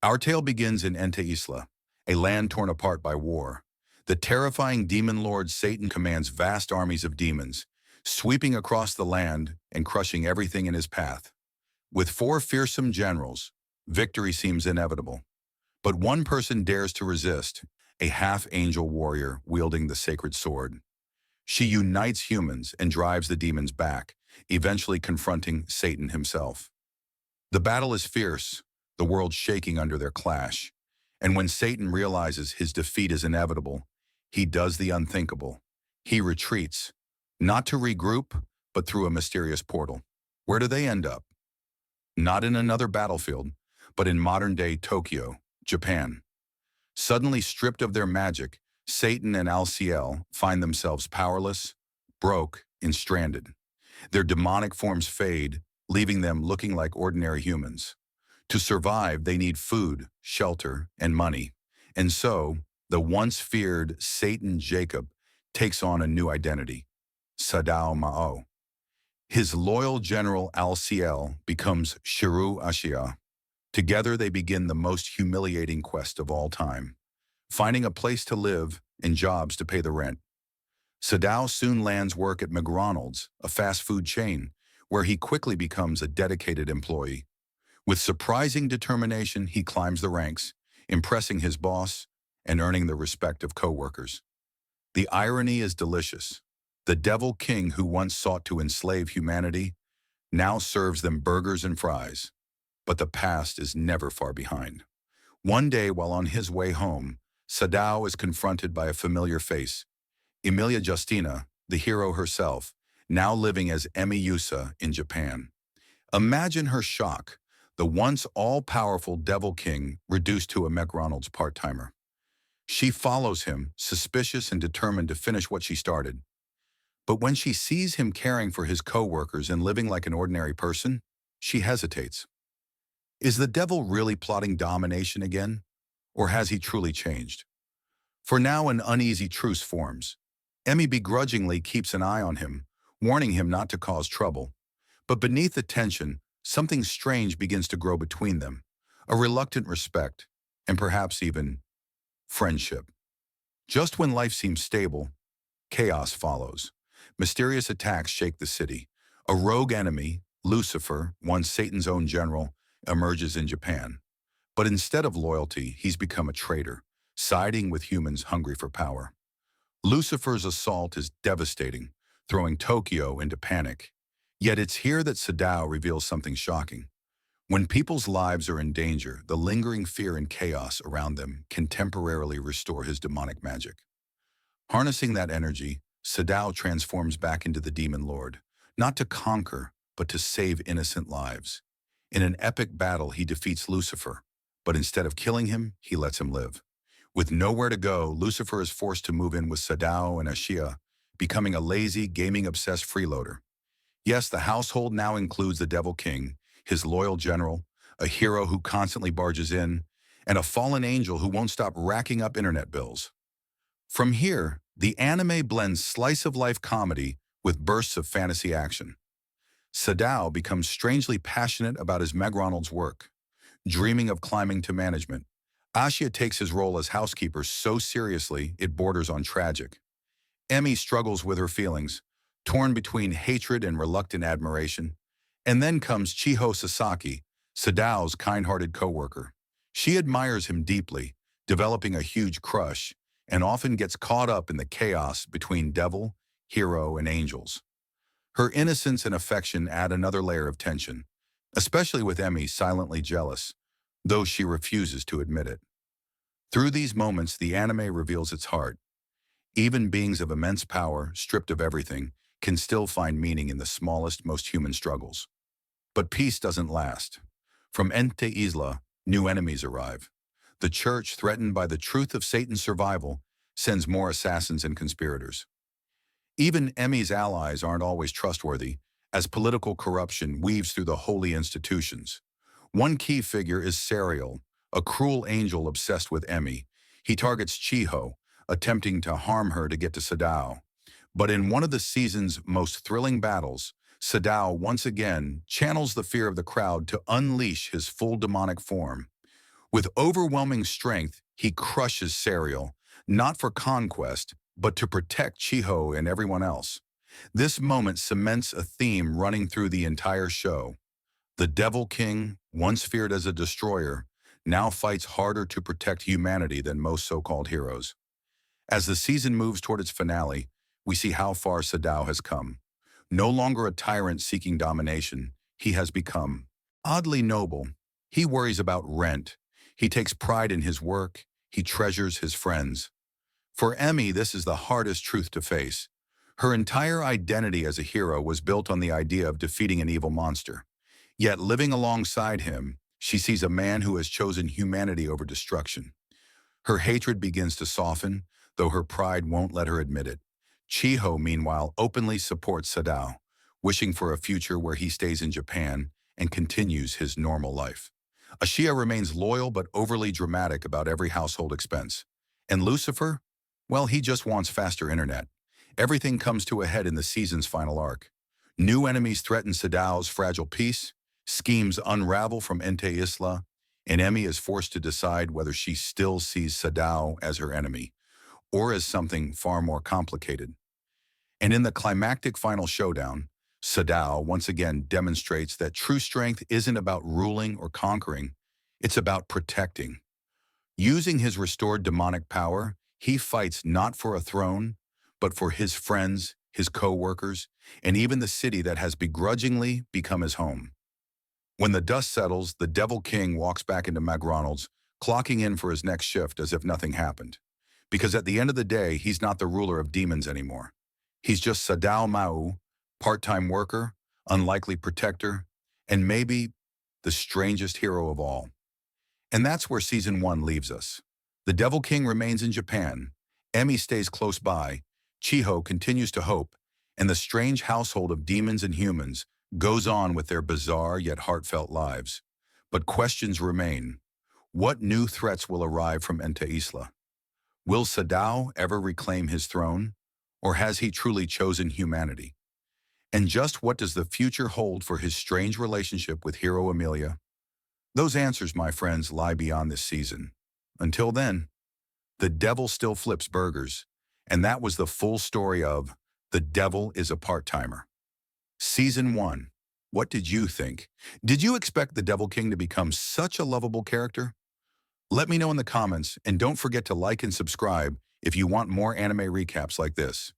Our tale begins in Ente Isla, a land torn apart by war. The terrifying demon lord Satan commands vast armies of demons, sweeping across the land and crushing everything in his path. With four fearsome generals, victory seems inevitable. But one person dares to resist, a half-angel warrior wielding the sacred sword. She unites humans and drives the demons back, eventually confronting Satan himself. The battle is fierce, the world shaking under their clash. And when Satan realizes his defeat is inevitable, he does the unthinkable. He retreats, not to regroup, but through a mysterious portal. Where do they end up? Not in another battlefield, but in modern-day Tokyo, Japan. Suddenly stripped of their magic, Satan and Alciel find themselves powerless, broke, and stranded. Their demonic forms fade, leaving them looking like ordinary humans. To survive, they need food, shelter, and money. And so, the once feared Satan Jacob takes on a new identity, Sadao Maou. His loyal general Alciel becomes Shiru Ashia. Together they begin the most humiliating quest of all time, finding a place to live and jobs to pay the rent. Sadao soon lands work at McDonald's, a fast food chain, where he quickly becomes a dedicated employee. With surprising determination, he climbs the ranks, impressing his boss and earning the respect of coworkers. The irony is delicious. The Devil King who once sought to enslave humanity now serves them burgers and fries. But the past is never far behind. One day, while on his way home, Sadao is confronted by a familiar face, Emilia Justina, the hero herself, now living as Emi Yusa in Japan. Imagine her shock, the once all-powerful Devil King reduced to a McDonald's part-timer. She follows him, suspicious and determined to finish what she started. But when she sees him caring for his co-workers and living like an ordinary person, she hesitates. Is the devil really plotting domination again? Or has he truly changed? For now, an uneasy truce forms. Emmy begrudgingly keeps an eye on him, warning him not to cause trouble. But beneath the tension, something strange begins to grow between them, a reluctant respect, and perhaps even friendship. Just when life seems stable, chaos follows. Mysterious attacks shake the city. A rogue enemy, Lucifer, once Satan's own general, emerges in Japan. But instead of loyalty, he's become a traitor, siding with humans hungry for power. Lucifer's assault is devastating, throwing Tokyo into panic. Yet it's here that Sadao reveals something shocking. When people's lives are in danger, the lingering fear and chaos around them can temporarily restore his demonic magic. Harnessing that energy, Sadao transforms back into the demon lord, not to conquer, but to save innocent lives. In an epic battle, he defeats Lucifer, but instead of killing him, he lets him live. With nowhere to go, Lucifer is forced to move in with Sadao and Ashia, becoming a lazy, gaming-obsessed freeloader. Yes, the household now includes the Devil King, his loyal general, a hero who constantly barges in, and a fallen angel who won't stop racking up internet bills. From here, the anime blends slice-of-life comedy with bursts of fantasy action. Sadao becomes strangely passionate about his McDonald's work, dreaming of climbing to management. Ashia takes his role as housekeeper so seriously it borders on tragic. Emmy struggles with her feelings, torn between hatred and reluctant admiration. And then comes Chiho Sasaki, Sadao's kind-hearted coworker. She admires him deeply, developing a huge crush, and often gets caught up in the chaos between devil, hero, and angels. Her innocence and affection add another layer of tension, especially with Emmy silently jealous, though she refuses to admit it. Through these moments, the anime reveals its heart. Even beings of immense power, stripped of everything, can still find meaning in the smallest, most human struggles. But peace doesn't last. From Ente Isla, new enemies arrive. The church, threatened by the truth of Satan's survival, sends more assassins and conspirators. Even Emmy's allies aren't always trustworthy, as political corruption weaves through the holy institutions. One key figure is Serial, a cruel angel obsessed with Emmy. He targets Chiho, attempting to harm her to get to Sadao. But in one of the season's most thrilling battles, Sadao once again channels the fear of the crowd to unleash his full demonic form. With overwhelming strength, he crushes Serial, not for conquest, but to protect Chiho and everyone else. This moment cements a theme running through the entire show. The Devil King, once feared as a destroyer, now fights harder to protect humanity than most so-called heroes. As the season moves toward its finale, we see how far Sadao has come. No longer a tyrant seeking domination, he has become oddly noble. He worries about rent. He takes pride in his work. He treasures his friends. For Emmy, this is the hardest truth to face. Her entire identity as a hero was built on the idea of defeating an evil monster. Yet living alongside him, she sees a man who has chosen humanity over destruction. Her hatred begins to soften, though her pride won't let her admit it. Chiho, meanwhile, openly supports Sadao, wishing for a future where he stays in Japan and continues his normal life. Ashia remains loyal but overly dramatic about every household expense. And Lucifer? Well, he just wants faster internet. Everything comes to a head in the season's final arc. New enemies threaten Sadao's fragile peace, schemes unravel from Ente Isla, and Emmy is forced to decide whether she still sees Sadao as her enemy, or as something far more complicated. And in the climactic final showdown, Sadao once again demonstrates that true strength isn't about ruling or conquering, it's about protecting. Using his restored demonic power, he fights not for a throne, but for his friends, his co-workers, and even the city that has begrudgingly become his home. When the dust settles, the Devil King walks back into McDonald's, clocking in for his next shift as if nothing happened. Because at the end of the day, he's not the ruler of demons anymore. He's just Sadao Maou, part-time worker, unlikely protector, and maybe the strangest hero of all. And that's where Season 1 leaves us. The Devil King remains in Japan, Emmy stays close by, Chiho continues to hope, and the strange household of demons and humans goes on with their bizarre yet heartfelt lives. But questions remain. What new threats will arrive from Ente Isla? Will Sadao ever reclaim his throne? Or has he truly chosen humanity? And just what does the future hold for his strange relationship with hero Amelia? Those answers, my friends, lie beyond this season. Until then, the devil still flips burgers, and that was the full story of The Devil is a Part-Timer. Season 1. What did you think? Did you expect the Devil King to become such a lovable character? Let me know in the comments, and don't forget to like and subscribe if you want more anime recaps like this.